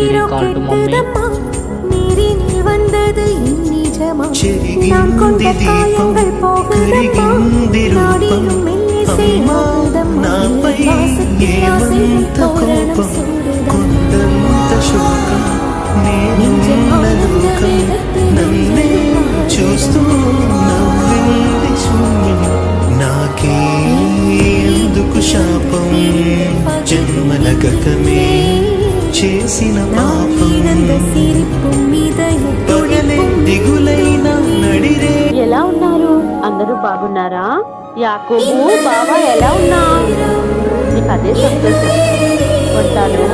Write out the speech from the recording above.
Siri, call to mommy. చెరిగింది దీపం కరిగింది రూపం అమ్మా నాపై ఏమంత కోపం కొండంత శోకం నేనున్న లోకం నన్నే చూస్తూ నవ్వింది శూన్యం నాకే ఎందుకు శాపం జన్మల గతమే చేసిన పాపం పగలే దిగులైన నడిరే. ఎలా ఉన్నారు? అందరూ బాగున్నారా? యాకోబు బావా ఎలా ఉన్నా? నీకు అదే సంతోషం. ఉంటాను.